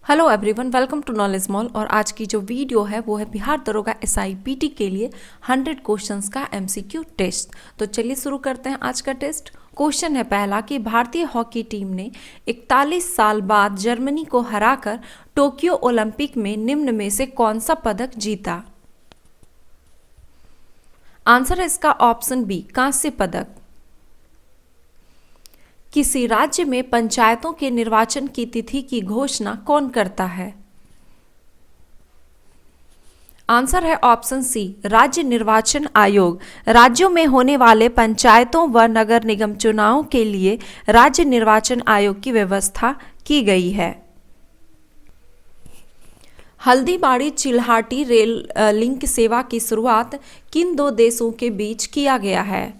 Hello everyone, welcome to Knowledge Mall. और आज की जो वीडियो है वो है बिहार दरोगा SIPT के लिए 100 क्वेश्चंस का MCQ टेस्ट। तो चलिए शुरू करते हैं आज का टेस्ट। क्वेश्चन है पहला कि भारतीय हॉकी टीम ने 41 साल बाद जर्मनी को हराकर टोक्यो ओलंपिक में निम्न में से कौन सा पदक जीता। आंसर है इसका ऑप्शन बी, कांस्य पदक। किसी राज्य में पंचायतों के निर्वाचन की तिथि की घोषणा कौन करता है। आंसर है ऑप्शन सी, राज्य निर्वाचन आयोग। राज्यों में होने वाले पंचायतों व नगर निगम चुनावों के लिए राज्य निर्वाचन आयोग की व्यवस्था की गई है। हल्दीबाड़ी चिल्हाटी रेल लिंक सेवा की शुरुआत किन दो देशों के बीच किया गया है।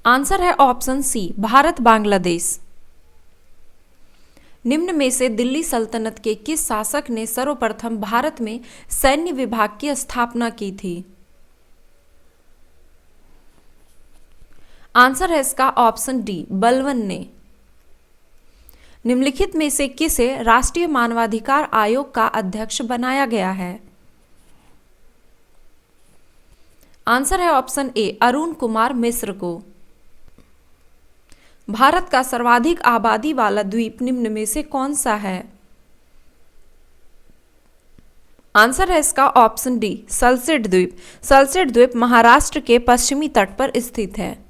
आंसर है ऑप्शन सी, भारत बांग्लादेश। निम्न में से दिल्ली सल्तनत के किस शासक ने सर्वप्रथम भारत में सैन्य विभाग की स्थापना की थी। आंसर है इसका ऑप्शन डी, बलबन ने। निम्नलिखित में से किसे राष्ट्रीय मानवाधिकार आयोग का अध्यक्ष बनाया गया है। आंसर है ऑप्शन ए, अरुण कुमार मिश्र को। भारत का सर्वाधिक आबादी वाला द्वीप निम्न में से कौन सा है। आंसर है इसका ऑप्शन डी, सल्सेट द्वीप। सल्सेट द्वीप महाराष्ट्र के पश्चिमी तट पर स्थित है।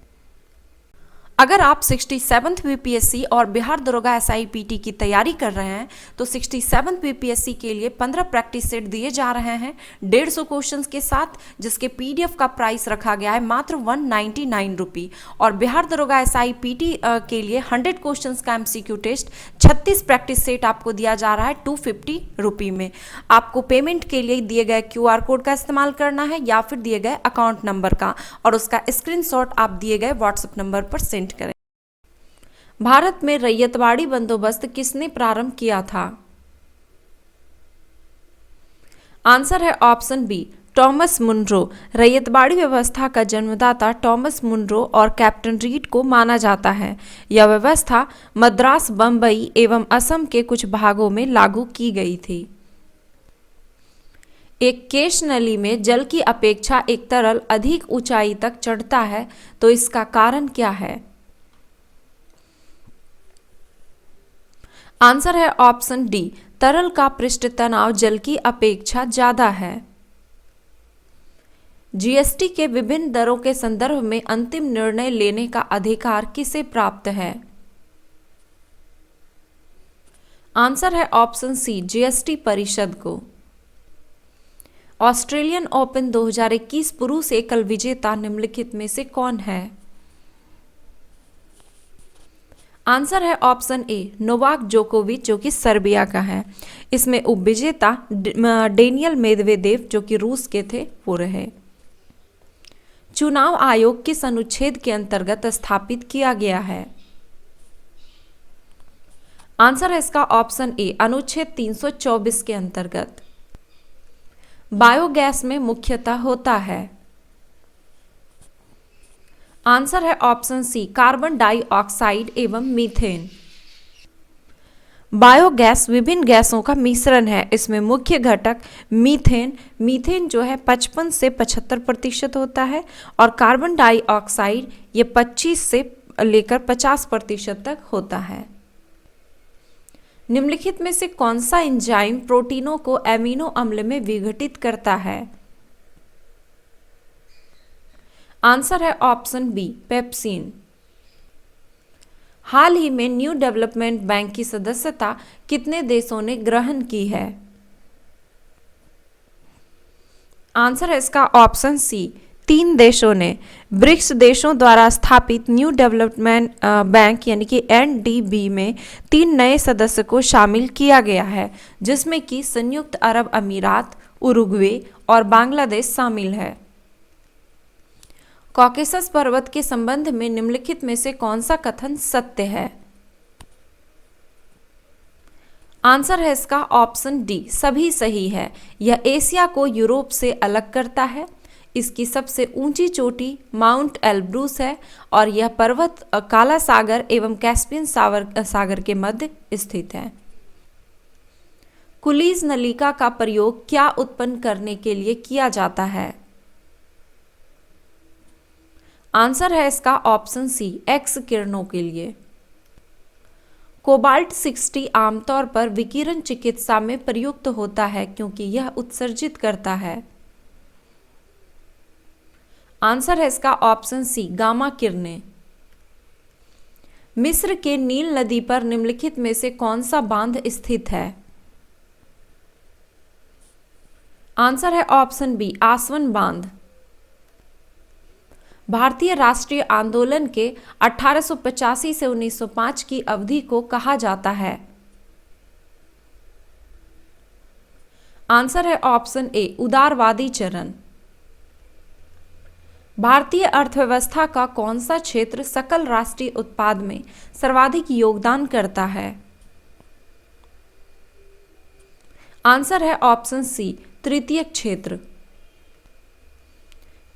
अगर आप 67th BPSC और बिहार दरोगा SIPT की तैयारी कर रहे हैं तो 67th BPSC के लिए 15 प्रैक्टिस सेट दिए जा रहे हैं 150 क्वेश्चंस के साथ, जिसके PDF का प्राइस रखा गया है मात्र 199 रुपी। और बिहार दरोगा SIPT के लिए 100 क्वेश्चंस का MCQ टेस्ट 36 प्रैक्टिस सेट आपको दिया जा रहा है 250 रुपी में। आपको पेमेंट के लिए दिए गए QR कोड का इस्तेमाल करना है या फिर दिए गए अकाउंट नंबर का, और उसका स्क्रीनशॉट आप दिए गए WhatsApp नंबर पर सेंड करें। भारत में रैयतवाड़ी बंदोबस्त किसने प्रारंभ किया था। आंसर है option B, Thomas Munro. Ryotwari व्यवस्था का जन्मदाता टॉमस मुनरो और कैप्टन रीड को माना जाता है। यह व्यवस्था मद्रास, बंबई एवं असम के कुछ भागों में लागू की गई थी। एक केश नली में जल की अपेक्षा एक तरल अधिक ऊंचाई तक चढ़ता है, तो इसका कारण क्या है। आंसर है ऑप्शन डी, तरल का पृष्ठ तनाव जल की अपेक्षा ज्यादा है। GST के विभिन्न दरों के संदर्भ में अंतिम निर्णय लेने का अधिकार किसे प्राप्त है। आंसर है ऑप्शन सी, GST परिषद को। ऑस्ट्रेलियन ओपन 2021 पुरुष एकल विजेता निम्नलिखित में से कौन है। आंसर है ऑप्शन ए, नोवाक जोकोविच जो कि सर्बिया का है। इसमें उपविजेता डेनियल मेदवेदेव जो कि रूस के थे वो रहे। चुनाव आयोग किस अनुच्छेद के अंतर्गत स्थापित किया गया है। आंसर है इसका ऑप्शन ए, अनुच्छेद 324 के अंतर्गत। बायोगैस में मुख्यतः होता है। आंसर है ऑप्शन सी, कार्बन डाइऑक्साइड एवं मीथेन। बायोगैस विभिन्न गैसों का मिश्रण है। इसमें मुख्य घटक मीथेन जो है 55 से 75% होता है, और कार्बन डाइऑक्साइड ये 25 से लेकर 50% तक होता है। निम्नलिखित में से कौन सा एंजाइम प्रोटीनों को एमिनो अम्ल में विघटित करता है। आंसर है ऑप्शन बी, पेप्सिन। हाल ही में न्यू डेवलपमेंट बैंक की सदस्यता कितने देशों ने ग्रहण की है। आंसर है इसका ऑप्शन सी, 3 देशों ने। ब्रिक्स देशों द्वारा स्थापित न्यू डेवलपमेंट बैंक यानी कि NDB में 3 नए सदस्य को शामिल किया गया है, जिसमें कि संयुक्त अरब अमीरात, उरुग्वे और बांग्लादेश शामिल है। कॉकेसस पर्वत के संबंध में निम्नलिखित में से कौन सा कथन सत्य है। आंसर है इसका ऑप्शन डी, सभी सही है। यह एशिया को यूरोप से अलग करता है। इसकी सबसे ऊंची चोटी माउंट एल्ब्रूस है और यह पर्वत काला सागर एवं कैस्पियन सागर के मध्य स्थित है। कुलीज नलिका का प्रयोग क्या उत्पन्न करने के लिए किया जाता है? आंसर है इसका ऑप्शन सी, एक्स किरणों के लिए। कोबाल्ट 60 आमतौर पर विकिरण चिकित्सा में प्रयुक्त होता है क्योंकि यह उत्सर्जित करता है। आंसर है इसका ऑप्शन सी, गामा किरणें। मिस्र के नील नदी पर निम्नलिखित में से कौन सा बांध स्थित है? आंसर है ऑप्शन बी, आसवन बांध। भारतीय राष्ट्रीय आंदोलन के 1885 से 1905 की अवधि को कहा जाता है? आंसर है ऑप्शन ए, उदारवादी चरण। भारतीय अर्थव्यवस्था का कौन सा क्षेत्र सकल राष्ट्रीय उत्पाद में सर्वाधिक योगदान करता है? आंसर है ऑप्शन सी, तृतीय क्षेत्र।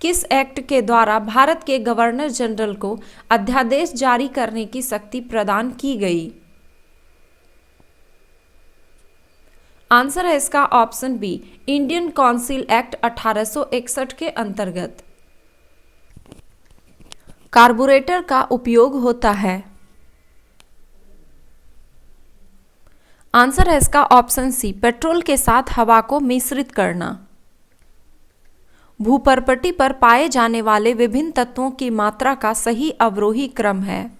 किस एक्ट के द्वारा भारत के गवर्नर जनरल को अध्यादेश जारी करने की शक्ति प्रदान की गई? आंसर है इसका option B, Indian council act 1861 के अंतर्गत। कार्बोरेटर का उपयोग होता है? आंसर है इसका ऑप्शन सी, पेट्रोल के साथ हवा को मिश्रित करना। भूपर्पटी पर पाए जाने वाले विभिन्न तत्वों की मात्रा का सही अवरोही क्रम है?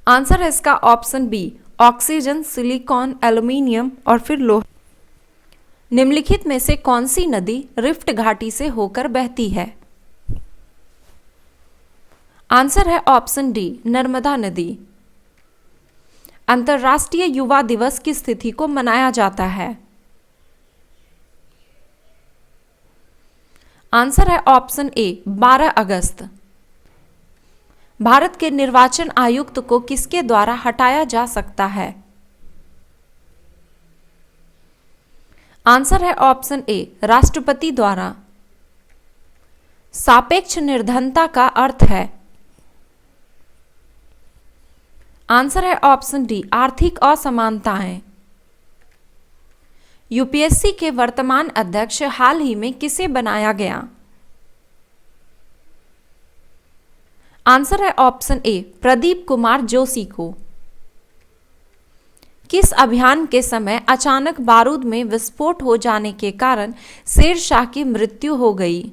आंसर है इसका option B, oxygen, silicon, aluminium और फिर लोहा। निम्नलिखित में से कौन सी नदी रिफ्ट घाटी से होकर बहती है? आंसर है ऑप्शन डी, नर्मदा नदी। अंतर्राष्ट्रीय युवा दिवस किस तिथि को मनाया जाता है? आंसर है ऑप्शन ए, 12 अगस्त। भारत के निर्वाचन आयुक्त को किसके द्वारा हटाया जा सकता है? आंसर है ऑप्शन ए, राष्ट्रपति द्वारा। सापेक्ष निर्धनता का अर्थ है? आंसर है ऑप्शन डी, आर्थिक असमानताएं। यूपीएससी के वर्तमान अध्यक्ष हाल ही में किसे बनाया गया? आंसर है ऑप्शन ए, प्रदीप कुमार जोशी को। किस अभियान के समय अचानक बारूद में विस्फोट हो जाने के कारण शेरशाह की मृत्यु हो गई?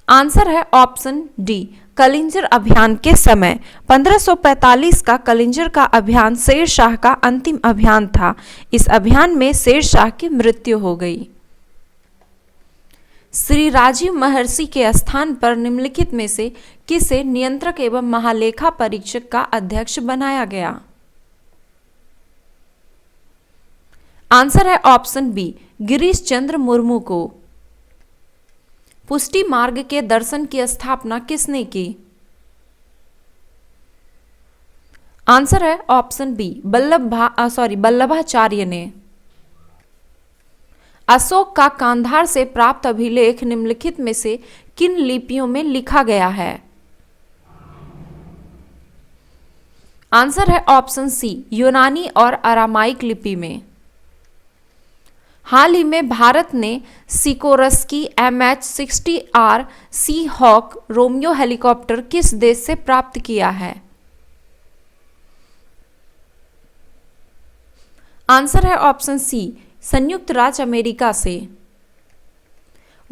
आंसर है ऑप्शन डी, कलिंजर अभियान के समय। 1545 का कलिंजर का अभियान शेरशाह का अंतिम अभियान था। इस अभियान में शेरशाह की मृत्यु हो गई। श्री राजीव महर्षि के स्थान पर निम्नलिखित में से किसे नियंत्रक एवं महालेखा परीक्षक का अध्यक्ष बनाया गया? आंसर है ऑप्शन बी, गिरीश चंद्र मुर्मू को। पुष्टि मार्ग के दर्शन की स्थापना किसने की? आंसर है ऑप्शन बी, वल्लभाचार्य ने। अशोक का कांधार से प्राप्त अभिलेख निम्नलिखित में से किन लिपियों में लिखा गया है? आंसर है ऑप्शन सी, यूनानी और अरामाइक लिपि में। हाल ही में भारत ने सिकोर्स्की MH-60R सी हॉक रोमियो हेलीकॉप्टर किस देश से प्राप्त किया है? आंसर है ऑप्शन सी, संयुक्त राज्य अमेरिका से।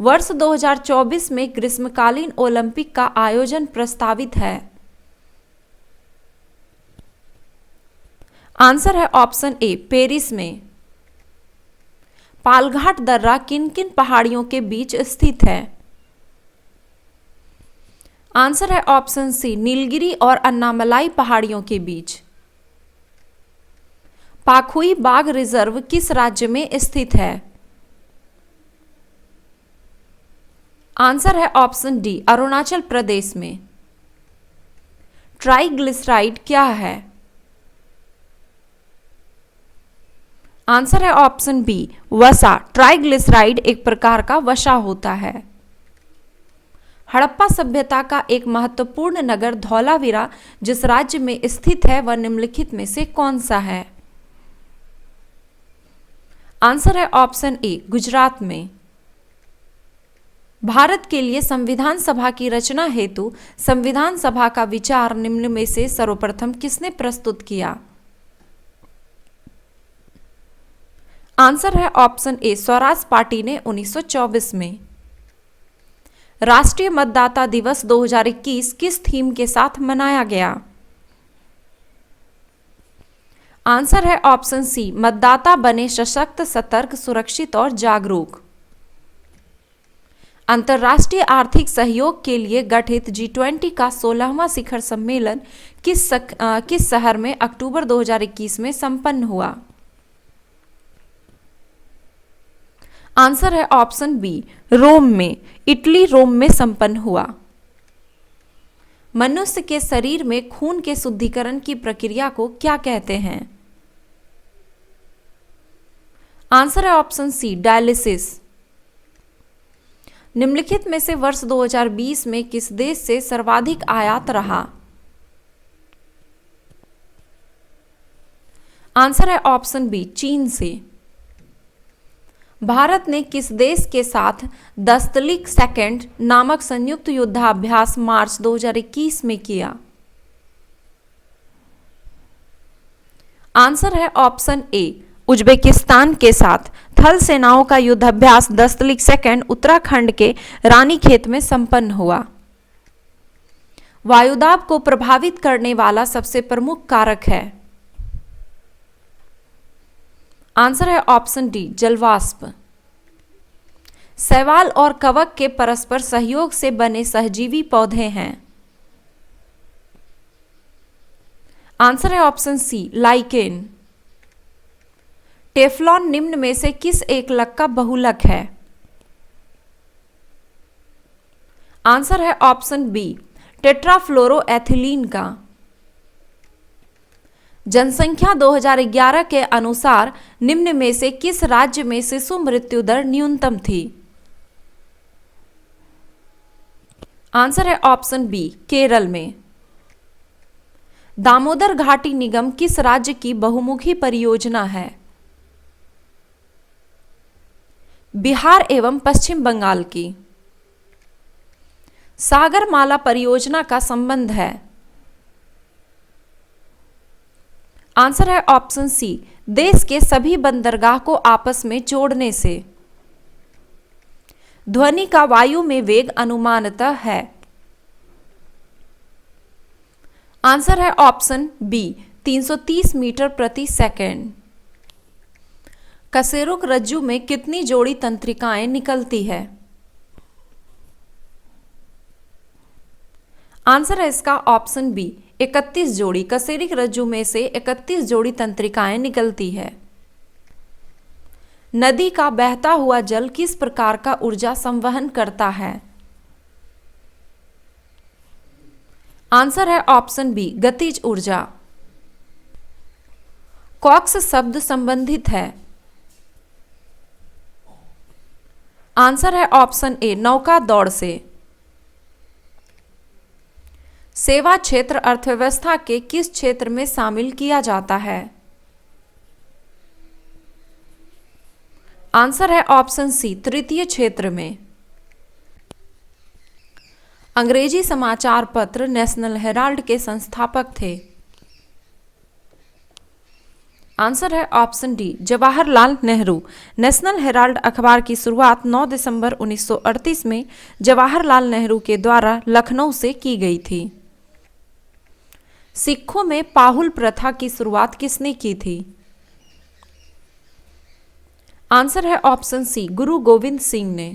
वर्ष 2024 में ग्रीष्मकालीन ओलंपिक का आयोजन प्रस्तावित है। आंसर है ऑप्शन ए, पेरिस में। पालघाट दर्रा किन किन पहाड़ियों के बीच स्थित है? आंसर है ऑप्शन सी, नीलगिरी और अन्नामलाई पहाड़ियों के बीच। पाखुई बाघ रिजर्व किस राज्य में स्थित है? आंसर है ऑप्शन डी, अरुणाचल प्रदेश में। ट्राइग्लिसराइड क्या है? आंसर है ऑप्शन बी वसा। ट्राइग्लिसराइड एक प्रकार का वसा होता है। हड़प्पा सभ्यता का एक महत्वपूर्ण नगर धौलावीरा जिस राज्य में स्थित है वह निम्नलिखित में से कौन सा है? आंसर है ऑप्शन ए गुजरात में। भारत के लिए संविधान सभा की रचना हेतु संविधान सभा का विचार निम्न में से सर्वप्रथम किसने प्रस्तुत किया? आंसर है ऑप्शन ए स्वराज पार्टी ने 1924 में। राष्ट्रीय मतदाता दिवस 2021 किस थीम के साथ मनाया गया? आंसर है ऑप्शन सी मतदाता बने सशक्त, सतर्क, सुरक्षित और जागरूक। अंतर्राष्ट्रीय आर्थिक सहयोग के लिए गठित G20 का 16वां शिखर सम्मेलन किस शहर में अक्टूबर 2021 में संपन्न हुआ? आंसर है ऑप्शन बी रोम में। इटली रोम में संपन्न हुआ। मनुष्य के शरीर में खून के शुद्धिकरण की प्रक्रिया को क्या कहते हैं? आंसर है ऑप्शन सी डायलिसिस। निम्नलिखित में से वर्ष 2020 में किस देश से सर्वाधिक आयात रहा? आंसर है ऑप्शन बी चीन से। भारत ने किस देश के साथ दस्तलिक सेकंड नामक संयुक्त युद्धाभ्यास मार्च 2021 में किया? आंसर है ऑप्शन ए उज्बेकिस्तान के साथ। थल सेनाओं का युद्धाभ्यास दस्तलिक सेकंड उत्तराखंड के रानीखेत में संपन्न हुआ। वायुदाब को प्रभावित करने वाला सबसे प्रमुख कारक है? आंसर है ऑप्शन डी जलवाष्प। शैवाल और कवक के परस्पर सहयोग से बने सहजीवी पौधे हैं? आंसर है ऑप्शन सी लाइकेन। टेफ्लॉन निम्न में से किस एकलक का बहुलक है? आंसर है ऑप्शन बी टेट्राफ्लोरोएथिलीन का। जनसंख्या 2011 के अनुसार निम्न में से किस राज्य में शिशु मृत्यु दर न्यूनतम थी? आंसर है ऑप्शन बी केरल में। दामोदर घाटी निगम किस राज्य की बहुमुखी परियोजना है? बिहार एवं पश्चिम बंगाल की। सागरमाला परियोजना का संबंध है? आंसर है ऑप्शन सी देश के सभी बंदरगाह को आपस में जोड़ने से। ध्वनि का वायु में वेग अनुमानतः है? आंसर है ऑप्शन बी 330 मीटर प्रति सेकंड। कशेरुक रज्जु में कितनी जोड़ी तंत्रिकाएं निकलती है? आंसर है इसका ऑप्शन बी 31 जोड़ी। कशेरुक रज्जु में से 31 जोड़ी तंत्रिकाएं निकलती है। नदी का बहता हुआ जल किस प्रकार का ऊर्जा संवहन करता है? आंसर है ऑप्शन बी गतिज ऊर्जा। कॉक्स शब्द संबंधित है? आंसर है ऑप्शन ए नौका दौड़ से। सेवा क्षेत्र अर्थव्यवस्था के किस क्षेत्र में शामिल किया जाता है? आंसर है ऑप्शन सी तृतीय क्षेत्र में। अंग्रेजी समाचार पत्र नेशनल हेराल्ड के संस्थापक थे? आंसर है option D Jawaharlal Nehru. National Herald अखबार की शुरुआत 9 दिसंबर 1938 में जवाहरलाल नेहरू के द्वारा लखनऊ से की गई थी। सिखों में पाहुल प्रथा की शुरुआत किसने की थी? आंसर है ऑप्शन सी गुरु गोविंद सिंह ने।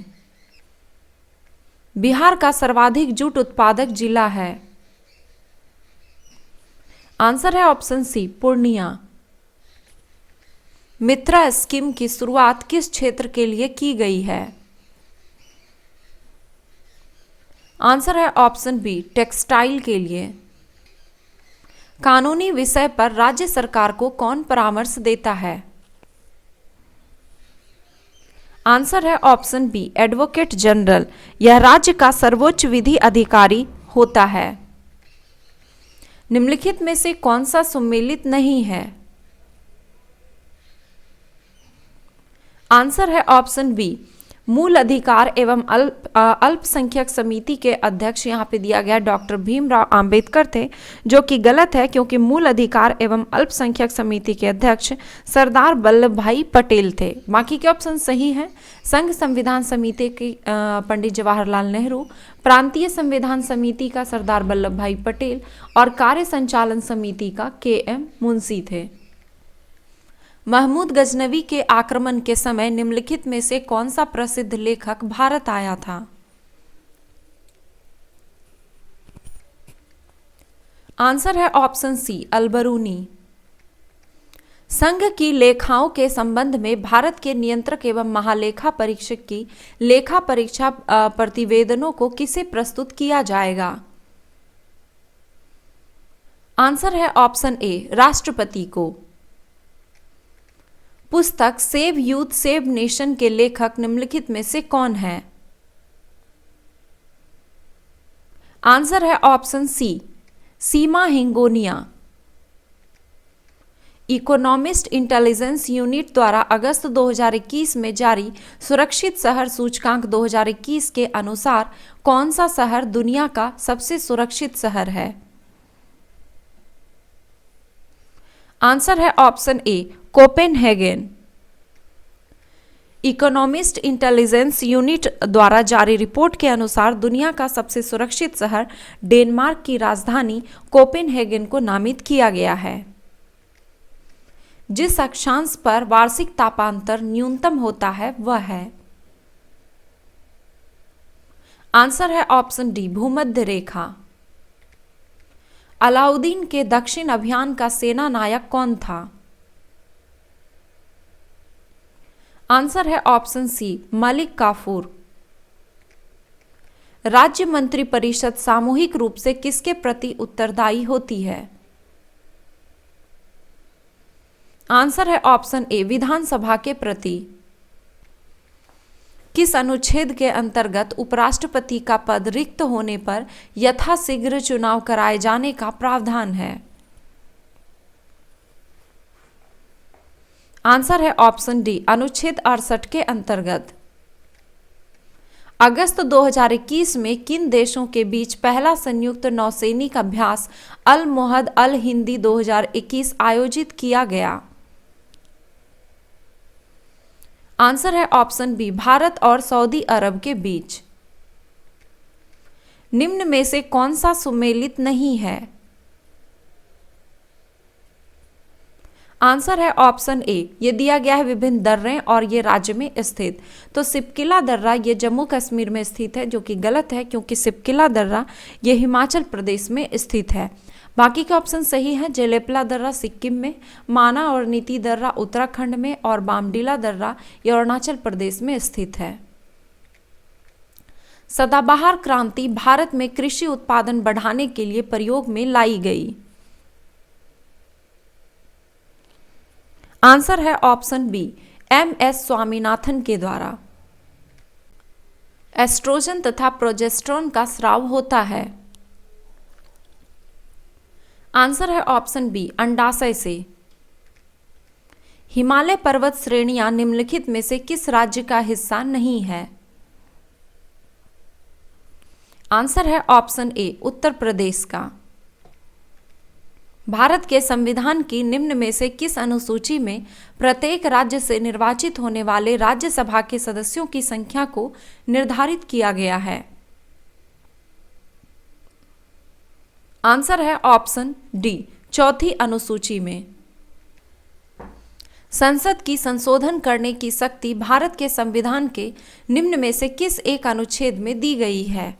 बिहार का सर्वाधिक जूट उत्पादक जिला है? आंसर है ऑप्शन सी पूर्णिया। मित्रा स्कीम की शुरुआत किस क्षेत्र के लिए की गई है? आंसर है ऑप्शन बी टेक्सटाइल के लिए। कानूनी विषय पर राज्य सरकार को कौन परामर्श देता है? आंसर है ऑप्शन बी एडवोकेट जनरल। यह राज्य का सर्वोच्च विधि अधिकारी होता है। निम्नलिखित में से कौन सा सुमेलित नहीं है? आंसर है ऑप्शन बी मूल अधिकार एवं अल्पसंख्यक समिति के अध्यक्ष यहाँ पे दिया गया डॉक्टर भीमराव अंबेडकर थे, जो कि गलत है क्योंकि मूल अधिकार एवं अल्पसंख्यक समिति के अध्यक्ष सरदार वल्लभ भाई पटेल थे। बाकी के ऑप्शन सही हैं। संघ संविधान समिति की पंडित जवाहरलाल नेहरू, प्रांतीय संविधान समिति का सरदार वल्लभ भाई पटेल और कार्य संचालन समिति का के.एम. मुंशी थे। महमूद गजनवी के आक्रमण के समय निम्नलिखित में से कौन सा प्रसिद्ध लेखक भारत आया था? आंसर है ऑप्शन सी अलबरूनी। संघ की लेखाओं के संबंध में भारत के नियंत्रक एवं महालेखा परीक्षक की लेखा परीक्षा प्रतिवेदनों को किसे प्रस्तुत किया जाएगा? आंसर है ऑप्शन ए राष्ट्रपति को। पुस्तक सेव यूथ सेव नेशन के लेखक निम्नलिखित में से कौन है? आंसर है ऑप्शन सी सीमा हिंगोनिया। इकोनॉमिस्ट इंटेलिजेंस यूनिट द्वारा अगस्त 2021 में जारी सुरक्षित शहर सूचकांक 2021 के अनुसार कौन सा शहर दुनिया का सबसे सुरक्षित शहर है? आंसर है option A Copenhagen. Economist intelligence unit द्वारा जारी रिपोर्ट के अनुसार दुनिया का सबसे सुरक्षित शहर डेनमार्क की राजधानी कोपेनहेगन को नामित किया गया है। जिस अक्षांश पर वार्षिक तापांतर न्यूनतम होता है वह है? आंसर है ऑप्शन डी भूमध्य रेखा। अलाउद्दीन के दक्षिण अभियान का सेना नायक कौन था? आंसर है ऑप्शन सी मलिक काफूर। राज्य मंत्रिपरिषद सामूहिक रूप से किसके प्रति उत्तरदायी होती है? आंसर है ऑप्शन ए विधानसभा के प्रति। किस अनुच्छेद के अंतर्गत उपराष्ट्रपति का पद रिक्त होने पर यथाशीघ्र चुनाव कराए जाने का प्रावधान है? आंसर है ऑप्शन डी अनुच्छेद 68 के अंतर्गत। अगस्त 2021 में किन देशों के बीच पहला संयुक्त नौसैनिक अभ्यास अल मोहद अल हिंदी 2021 आयोजित किया गया? आंसर है ऑप्शन बी भारत और सऊदी अरब के बीच। निम्न में से कौन सा सुमेलित नहीं है? आंसर है ऑप्शन ए ये दिया गया है विभिन्न दर्रे और ये राज्य में स्थित। तो सिपकिला दर्रा ये जम्मू कश्मीर में स्थित है, जो कि गलत है क्योंकि सिपकिला दर्रा ये हिमाचल प्रदेश में स्थित है। बाकी के ऑप्शन सही है। जेलेपला दर्रा सिक्किम में, माना और नीति दर्रा उत्तराखंड में और बामडीला दर्रा ये अरुणाचल प्रदेश में स्थित है। सदाबहार क्रांति भारत में कृषि उत्पादन बढ़ाने के लिए प्रयोग में लाई गई। आंसर है ऑप्शन बी एम.एस. स्वामीनाथन के द्वारा। एस्ट्रोजन तथा प्रोजेस्टेरोन का स्राव होता है। आंसर है ऑप्शन बी अंडाशय से। हिमालय पर्वत श्रेणियां निम्नलिखित में से किस राज्य का हिस्सा नहीं है? आंसर है ऑप्शन ए उत्तर प्रदेश का। भारत के संविधान की निम्न में से किस अनुसूची में प्रत्येक राज्य से निर्वाचित होने वाले राज्यसभा के सदस्यों की संख्या को निर्धारित किया गया है? आंसर है ऑप्शन डी चौथी अनुसूची में। संसद की संशोधन करने की शक्ति भारत के संविधान के निम्न में से किस एक अनुच्छेद में दी गई है?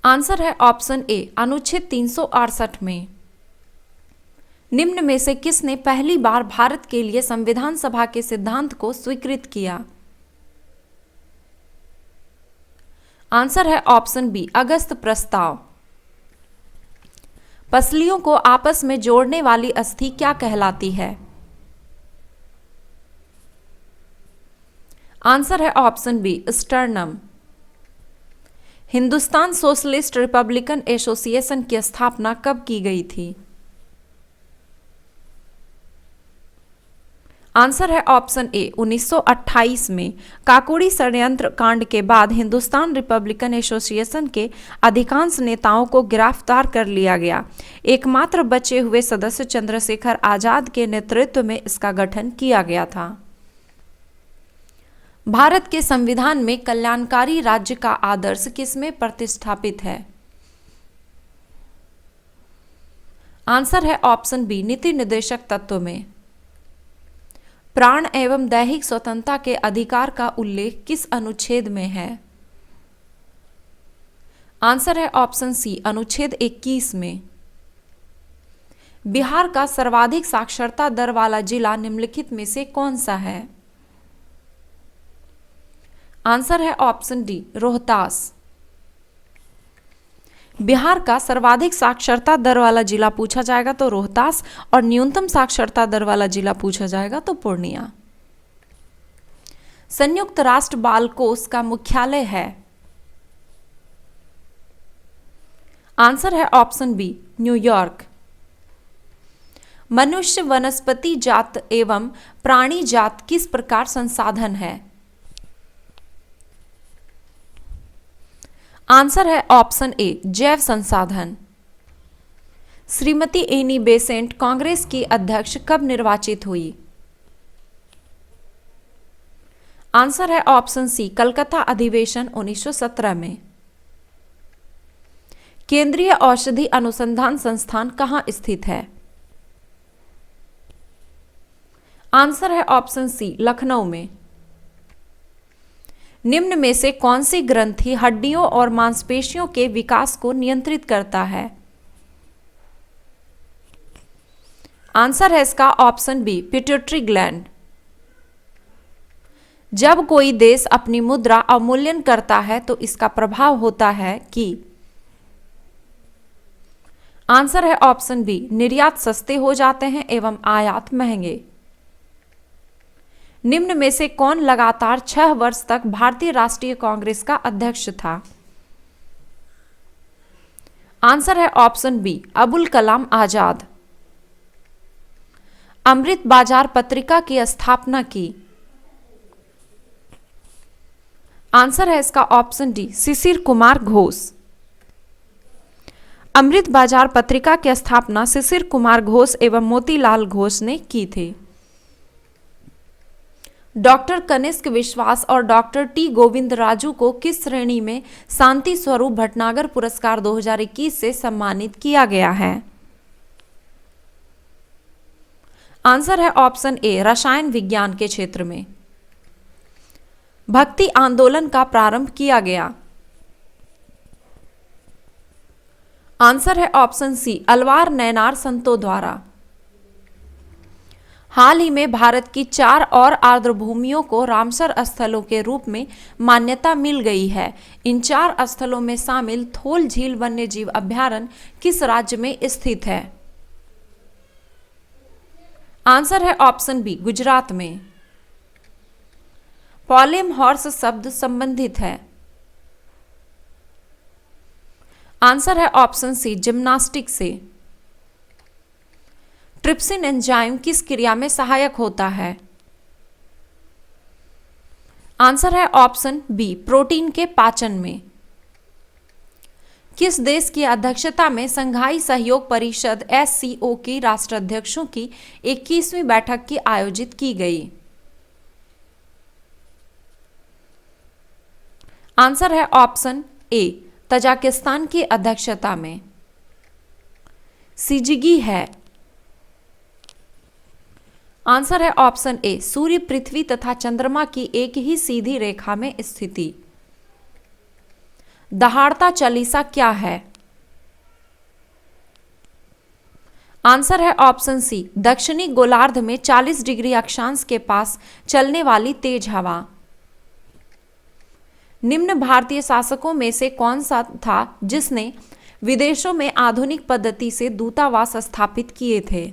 आंसर है ऑप्शन ए अनुच्छेद 368 में। निम्न में से किसने पहली बार भारत के लिए संविधान सभा के सिद्धांत को स्वीकृत किया? आंसर है ऑप्शन बी अगस्त प्रस्ताव। पसलियों को आपस में जोड़ने वाली अस्थि क्या कहलाती है? आंसर है option B sternum. Hindustan socialist republican association की स्थापना कब की गई थी? आंसर है ऑप्शन ए 1928 में। काकोड़ी षड्यंत्र कांड के बाद हिंदुस्तान रिपब्लिकन एसोसिएशन के अधिकांश नेताओं को गिरफ्तार कर लिया गया। एकमात्र बचे हुए सदस्य चंद्रशेखर आजाद के नेतृत्व में इसका गठन किया गया था। भारत के संविधान में कल्याणकारी राज्य का आदर्श किसमें प्रतिष्ठापित है? आंसर है ऑप्शन बी नीति निर्देशक तत्व में। प्राण एवं दैहिक स्वतंत्रता के अधिकार का उल्लेख किस अनुच्छेद में है? आंसर है ऑप्शन सी अनुच्छेद 21 में। बिहार का सर्वाधिक साक्षरता दर वाला जिला निम्नलिखित में से कौन सा है? आंसर है ऑप्शन डी रोहतास। बिहार का सर्वाधिक साक्षरता दर वाला जिला पूछा जाएगा तो रोहतास, और न्यूनतम साक्षरता दर वाला जिला पूछा जाएगा तो पूर्णिया। संयुक्त राष्ट्र बाल कोष का मुख्यालय है? आंसर है ऑप्शन बी न्यूयॉर्क। मनुष्य वनस्पति जात एवं प्राणी जात किस प्रकार संसाधन है? आंसर है ऑप्शन ए जैव संसाधन। श्रीमती एनी बेसेंट कांग्रेस की अध्यक्ष कब निर्वाचित हुई? आंसर है ऑप्शन सी कलकत्ता अधिवेशन 1917 में। केंद्रीय औषधि अनुसंधान संस्थान कहां स्थित है? आंसर है ऑप्शन सी लखनऊ में। निम्न में से कौन सी ग्रंथि हड्डियों और मांसपेशियों के विकास को नियंत्रित करता है? आंसर है इसका ऑप्शन बी पिट्यूटरी ग्लैंड। जब कोई देश अपनी मुद्रा अवमूल्यन करता है तो इसका प्रभाव होता है कि? आंसर है ऑप्शन बी निर्यात सस्ते हो जाते हैं एवं आयात महंगे। निम्न में से कौन लगातार 6 वर्ष तक भारतीय राष्ट्रीय कांग्रेस का अध्यक्ष था? आंसर है ऑप्शन बी अबुल कलाम आजाद। अमृत बाजार पत्रिका की स्थापना की? आंसर है इसका ऑप्शन डी शिशिर कुमार घोष। अमृत बाजार पत्रिका की स्थापना शिशिर कुमार घोष एवं मोतीलाल घोष ने की थी। डॉक्टर कनिष्क विश्वास और डॉक्टर टी गोविंद राजू को किस श्रेणी में शांति स्वरूप भटनागर पुरस्कार 2021 से सम्मानित किया गया है? आंसर है ऑप्शन ए रसायन विज्ञान के क्षेत्र में। भक्ति आंदोलन का प्रारंभ किया गया? आंसर है ऑप्शन सी अलवार नैनार संतों द्वारा। हाल ही में भारत की 4 और आर्द्रभूमियों को रामसर स्थलों के रूप में मान्यता मिल गई है। इन 4 स्थलों में शामिल थोल झील वन्यजीव अभयारण्य किस राज्य में स्थित है? आंसर है ऑप्शन बी गुजरात में। पॉलेम हॉर्स शब्द संबंधित है? आंसर है ऑप्शन सी जिम्नास्टिक से। ट्रिप्सिन एंजाइम किस क्रिया में सहायक होता है? आंसर है ऑप्शन बी प्रोटीन के पाचन में। किस देश की अध्यक्षता में संघाई सहयोग परिषद SCO की राष्ट्राध्यक्षों की 21वीं बैठक की आयोजित की गई? आंसर है ऑप्शन ए तजाकिस्तान की अध्यक्षता में। सिजिगी है? आंसर है ऑप्शन ए सूर्य पृथ्वी तथा चंद्रमा की एक ही सीधी रेखा में स्थिति। दहाड़ता चालीसा क्या है? आंसर है ऑप्शन सी दक्षिणी गोलार्ध में 40 डिग्री अक्षांश के पास चलने वाली तेज हवा। निम्न भारतीय शासकों में से कौन सा था जिसने विदेशों में आधुनिक पद्धति से दूतावास स्थापित किए थे?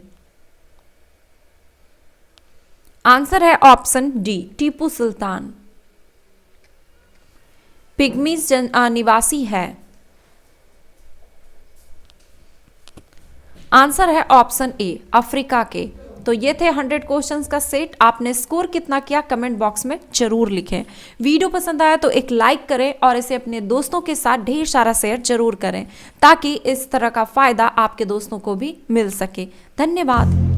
आंसर है ऑप्शन डी टीपू सुल्तान। पिग्मीज निवासी है? आंसर है ऑप्शन ए, अफ्रीका के। तो ये थे 100 क्वेश्चंस का सेट। आपने स्कोर कितना किया कमेंट बॉक्स में जरूर लिखें। वीडियो पसंद आया तो एक लाइक करें और इसे अपने दोस्तों के साथ ढेर सारा शेयर जरूर करें, ताकि इस तरह का फायदा आपके दोस्तों को भी मिल सके। धन्यवाद।